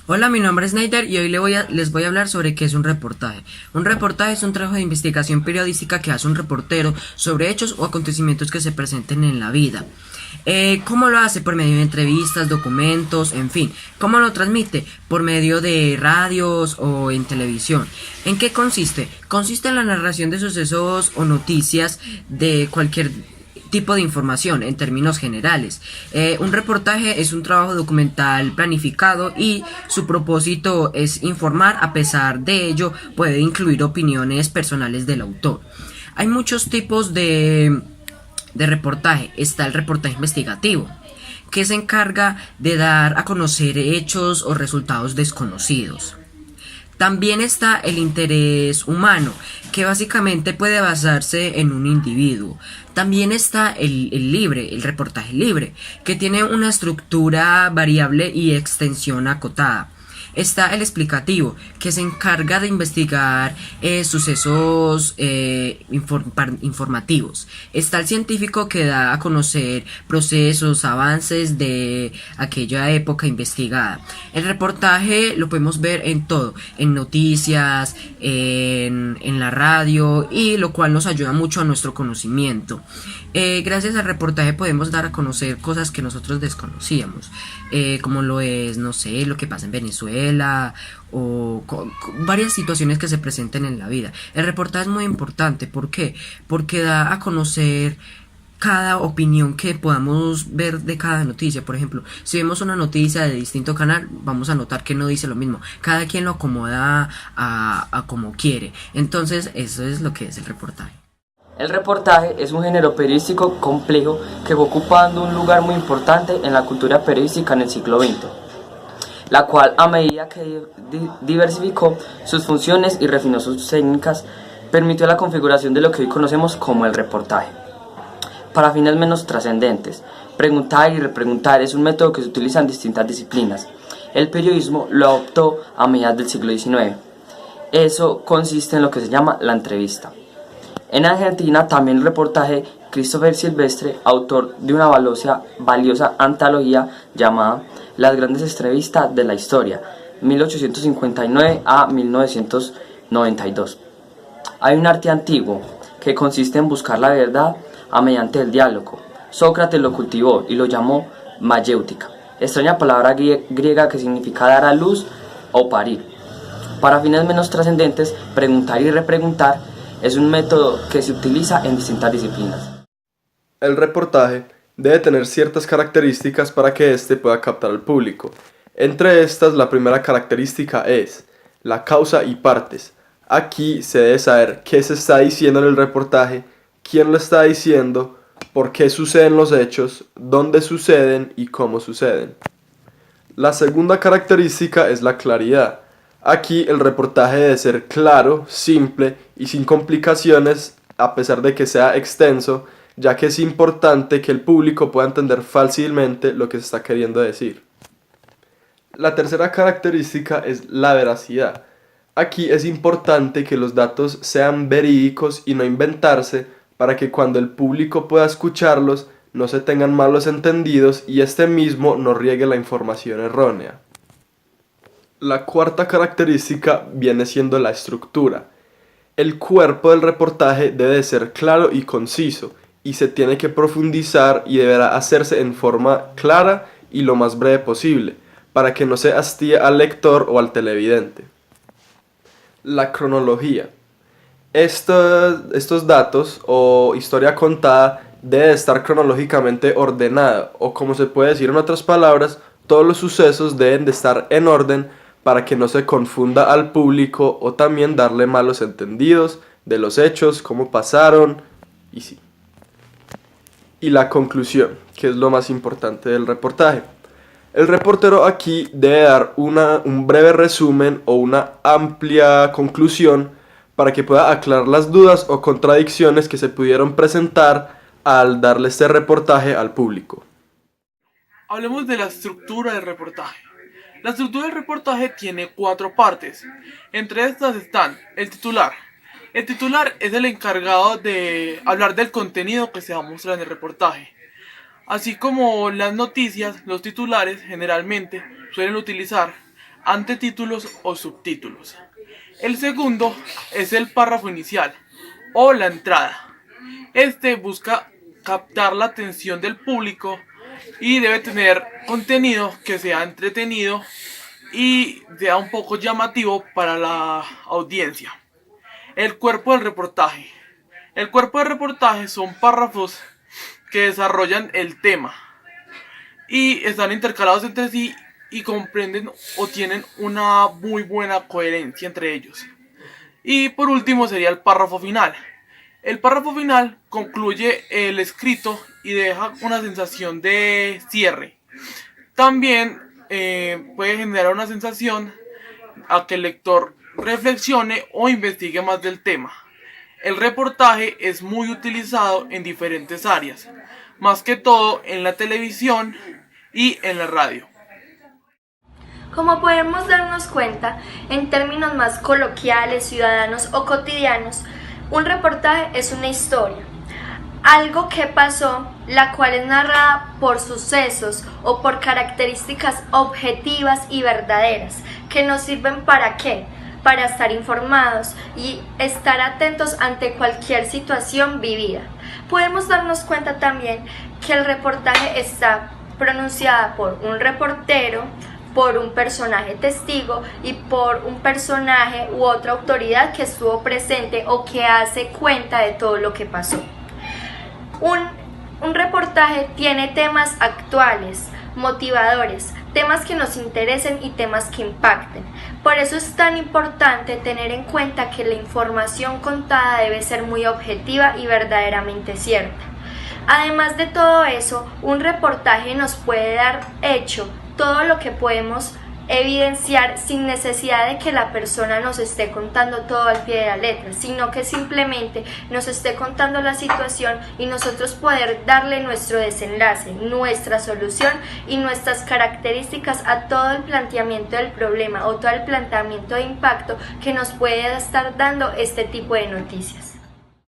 Hola, mi nombre es Neider y hoy les voy a hablar sobre qué es un reportaje. Un reportaje es un trabajo de investigación periodística que hace un reportero sobre hechos o acontecimientos que se presenten en la vida. ¿Cómo lo hace? Por medio de entrevistas, documentos, en fin. ¿Cómo lo transmite? Por medio de radios o en televisión. ¿En qué consiste? Consiste en la narración de sucesos o noticias de cualquier tipo de información en términos generales. Un reportaje es un trabajo documental planificado y su propósito es informar. A pesar de ello puede incluir opiniones personales del autor. Hay muchos tipos de reportaje. Está el reportaje investigativo, que se encarga de dar a conocer hechos o resultados desconocidos. También está el interés humano, que básicamente puede basarse en un individuo. También está el reportaje libre, que tiene una estructura variable y extensión acotada. Está el explicativo, que se encarga de investigar sucesos informativos. Está el científico, que da a conocer procesos, avances de aquella época investigada. El reportaje lo podemos ver en todo, en noticias, en la radio, y lo cual nos ayuda mucho a nuestro conocimiento. Gracias al reportaje podemos dar a conocer cosas que nosotros desconocíamos, como lo es, no sé, lo que pasa en Venezuela o varias situaciones que se presenten en la vida. El reportaje es muy importante. ¿Por qué? Porque da a conocer cada opinión que podamos ver de cada noticia. Por ejemplo, si vemos una noticia de distinto canal, vamos a notar que no dice lo mismo. Cada quien lo acomoda a como quiere. Entonces, eso es lo que es el reportaje. El reportaje es un género periodístico complejo que va ocupando un lugar muy importante en la cultura periodística en el siglo XX, la cual, a medida que diversificó sus funciones y refinó sus técnicas, permitió la configuración de lo que hoy conocemos como el reportaje. Para fines menos trascendentes, preguntar y repreguntar es un método que se utiliza en distintas disciplinas. El periodismo lo adoptó a mediados del siglo XIX. Eso consiste en lo que se llama la entrevista. En Argentina también el reportaje. Christopher Silvestre, autor de una valiosa antología llamada Las grandes entrevistas de la historia, 1859 a 1992. Hay un arte antiguo que consiste en buscar la verdad mediante el diálogo. Sócrates lo cultivó y lo llamó mayéutica, extraña palabra griega que significa dar a luz o parir. Para fines menos trascendentes, preguntar y repreguntar es un método que se utiliza en distintas disciplinas. El reportaje debe tener ciertas características para que éste pueda captar al público. Entre estas, la primera característica es la causa y partes. Aquí se debe saber qué se está diciendo en el reportaje, quién lo está diciendo, por qué suceden los hechos, dónde suceden y cómo suceden. La segunda característica es la claridad. Aquí el reportaje debe ser claro, simple y sin complicaciones, a pesar de que sea extenso, ya que es importante que el público pueda entender fácilmente lo que se está queriendo decir. La tercera característica es la veracidad. Aquí es importante que los datos sean verídicos y no inventarse, para que cuando el público pueda escucharlos no se tengan malos entendidos y este mismo no riegue la información errónea. La cuarta característica viene siendo la estructura. El cuerpo del reportaje debe ser claro y conciso, y se tiene que profundizar y deberá hacerse en forma clara y lo más breve posible, para que no se hastíe al lector o al televidente. La cronología. Estos datos o historia contada debe estar cronológicamente ordenada, o como se puede decir en otras palabras, todos los sucesos deben de estar en orden para que no se confunda al público o también darle malos entendidos de los hechos, cómo pasaron y sí. Y la conclusión, que es lo más importante del reportaje. El reportero aquí debe dar un breve resumen o una amplia conclusión para que pueda aclarar las dudas o contradicciones que se pudieron presentar al darle este reportaje al público. Hablemos de la estructura del reportaje. La estructura del reportaje tiene 4 partes. Entre estas están el titular. El titular es el encargado de hablar del contenido que se va a mostrar en el reportaje. Así como las noticias, los titulares generalmente suelen utilizar antetítulos o subtítulos. El segundo es el párrafo inicial o la entrada. Este busca captar la atención del público y debe tener contenido que sea entretenido y sea un poco llamativo para la audiencia. El cuerpo del reportaje. El cuerpo del reportaje son párrafos que desarrollan el tema y están intercalados entre sí y comprenden o tienen una muy buena coherencia entre ellos. Y por último sería el párrafo final. El párrafo final concluye el escrito y deja una sensación de cierre. También puede generar una sensación a que el lector reflexione o investigue más del tema. El reportaje es muy utilizado en diferentes áreas, más que todo en la televisión y en la radio. Como podemos darnos cuenta, en términos más coloquiales, ciudadanos o cotidianos, un reportaje es una historia, algo que pasó, la cual es narrada por sucesos o por características objetivas y verdaderas, que nos sirven ¿para qué? Para estar informados y estar atentos ante cualquier situación vivida. Podemos darnos cuenta también que el reportaje está pronunciada por un reportero, por un personaje testigo y por un personaje u otra autoridad que estuvo presente o que hace cuenta de todo lo que pasó. Un reportaje tiene temas actuales, motivadores, temas que nos interesen y temas que impacten. Por eso es tan importante tener en cuenta que la información contada debe ser muy objetiva y verdaderamente cierta. Además de todo eso, un reportaje nos puede dar hecho todo lo que podemos evidenciar sin necesidad de que la persona nos esté contando todo al pie de la letra, sino que simplemente nos esté contando la situación y nosotros poder darle nuestro desenlace, nuestra solución y nuestras características a todo el planteamiento del problema o todo el planteamiento de impacto que nos puede estar dando este tipo de noticias.